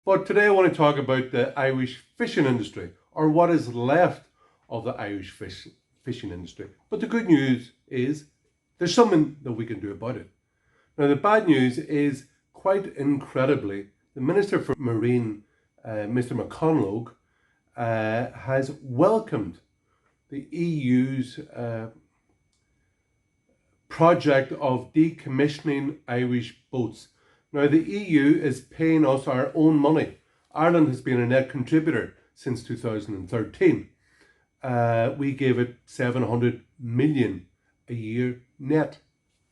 But today I want to talk about the Irish fishing industry, or what is left of the Irish fishing industry. But the good news is there's something that we can do about it. Now, the bad news is, quite incredibly, the Minister for Marine, Mr. McConalogue, has welcomed the EU's project of decommissioning Irish boats. Now, the EU is paying us our own money. Ireland has been a net contributor since 2013. We gave it 700 million a year net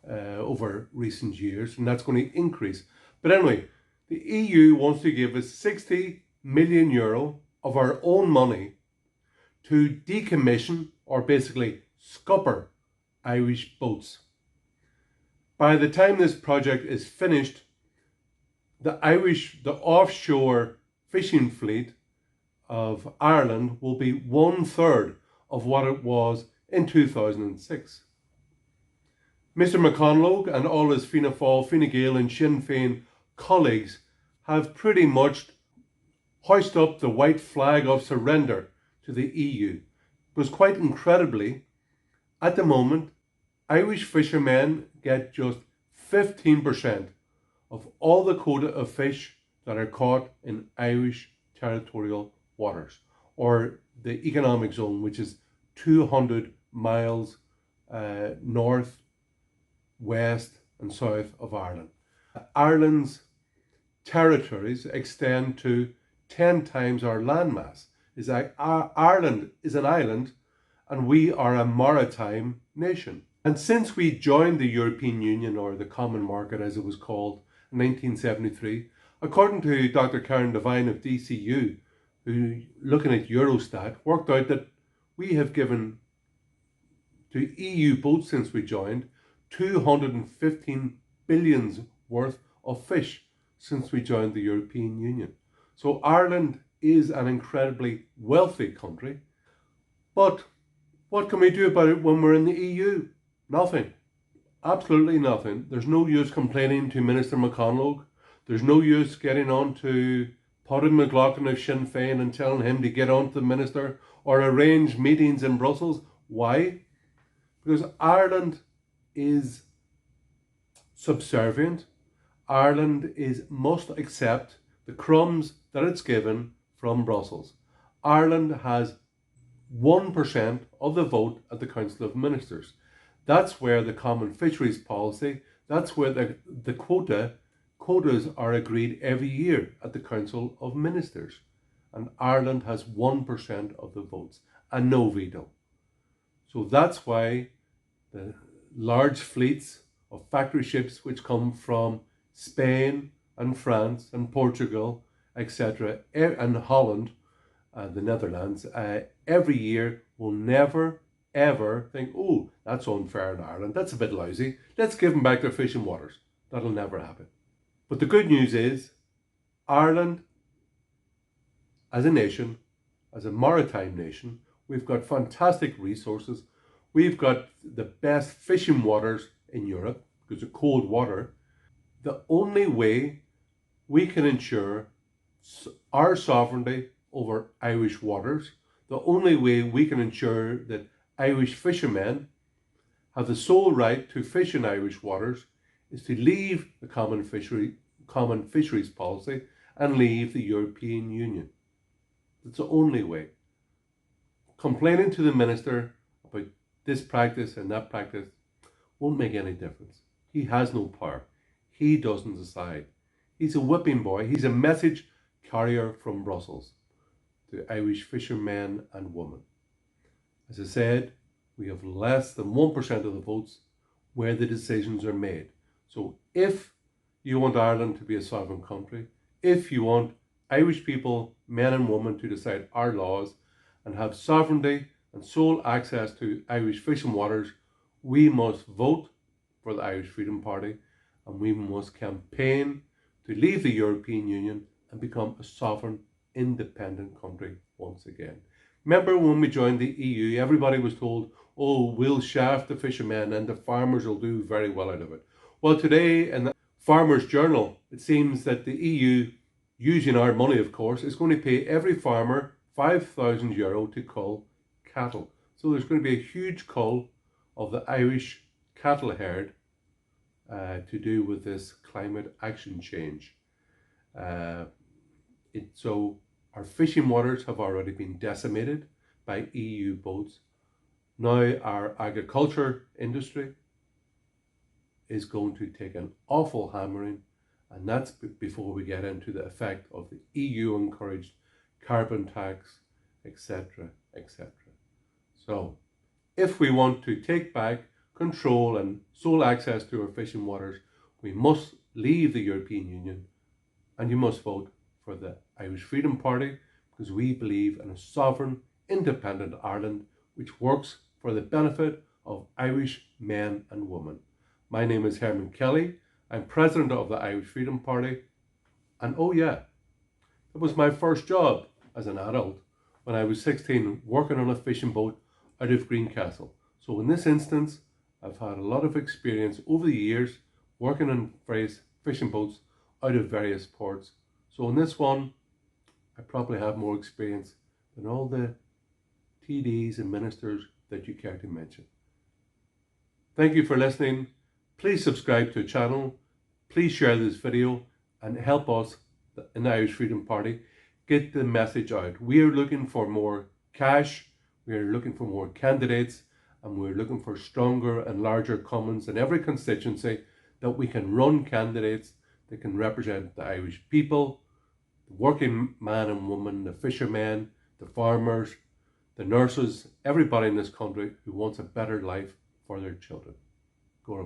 over recent years, and that's going to increase. But anyway, the EU wants to give us 60 million euro of our own money to decommission, or basically scupper, Irish boats. By the time this project is finished, the offshore fishing fleet of Ireland will be 1/3 of what it was in 2006. Mr. McConalogue and all his Fianna Fáil, Fine Gael and Sinn Féin colleagues have pretty much hoisted up the white flag of surrender to the EU. Because quite incredibly, at the moment, Irish fishermen get just 15% of all the quota of fish that are caught in Irish territorial waters, or the economic zone, which is 200 miles north, west and south of Ireland. Ireland's territories extend to 10 times our landmass. Is like Ireland is an island and we are a maritime nation. And since we joined the European Union, or the Common Market as it was called, in 1973, according to Dr. Karen Devine of DCU, who, looking at Eurostat, worked out that we have given to EU boats since we joined 215 billion worth of fish since we joined the European Union. So Ireland is an incredibly wealthy country. But what can we do about it when we're in the EU? Nothing. Absolutely nothing. There's no use complaining to Minister McConalogue. There's no use getting on to Paddy McLaughlin of Sinn Féin and telling him to get on to the minister or arrange meetings in Brussels. Why? Because Ireland is subservient. Ireland must accept the crumbs that it's given from Brussels. Ireland has 1% of the vote at the Council of Ministers. That's where the common fisheries policy, that's where the quotas are agreed every year at the Council of Ministers. And Ireland has 1% of the votes and no veto. So that's why the large fleets of factory ships which come from Spain and France and Portugal, etc., and Holland and the Netherlands, every year will never ever think, oh, that's unfair in Ireland, that's a bit lousy, let's give them back their fishing waters. That'll never happen. But the good news is, Ireland, as a nation, as a maritime nation, we've got fantastic resources. We've got the best fishing waters in Europe because of cold water. The only way we can ensure our sovereignty over Irish waters, the only way we can ensure that Irish fishermen have the sole right to fish in Irish waters, is to leave the common fisheries policy and leave the European Union. That's the only way. Complaining to the minister about this practice and that practice won't make any difference. He has no power. He doesn't decide. He's a whipping boy. He's a message carrier from Brussels to Irish fishermen and women. As I said, we have less than 1% of the votes where the decisions are made. So if you want Ireland to be a sovereign country, if you want Irish people, men and women, to decide our laws and have sovereignty and sole access to Irish fishing waters, we must vote for the Irish Freedom Party and we must campaign to leave the European Union and become a sovereign, independent country once again. Remember when we joined the EU, everybody was told, oh, we'll shaft the fishermen and the farmers will do very well out of it. Well, today in the Farmers' Journal, it seems that the EU using our money, of course, is going to pay every farmer €5,000 to cull cattle. So there's going to be a huge cull of the Irish cattle herd to do with this climate action change. So our fishing waters have already been decimated by EU boats. Now our agriculture industry is going to take an awful hammering, and that's before we get into the effect of the EU encouraged carbon tax, etc., etc. So if we want to take back control and sole access to our fishing waters, we must leave the European Union, and you must vote for the Irish Freedom Party, because we believe in a sovereign, independent Ireland which works for the benefit of Irish men and women. My name is Hermann Kelly. I'm president of the Irish Freedom Party, and oh yeah, it was my first job as an adult when I was 16, working on a fishing boat out of Greencastle. So in this instance, I've had a lot of experience over the years working on various fishing boats out of various ports. So in this one, I probably have more experience than all the TDs and ministers that you care to mention. Thank you for listening. Please subscribe to the channel. Please share this video and help us in the Irish Freedom Party get the message out. We are looking for more cash, we are looking for more candidates, and we're looking for stronger and larger commons in every constituency, that we can run candidates that can represent the Irish people, the working man and woman, the fishermen, the farmers, the nurses, everybody in this country who wants a better life for their children. Go to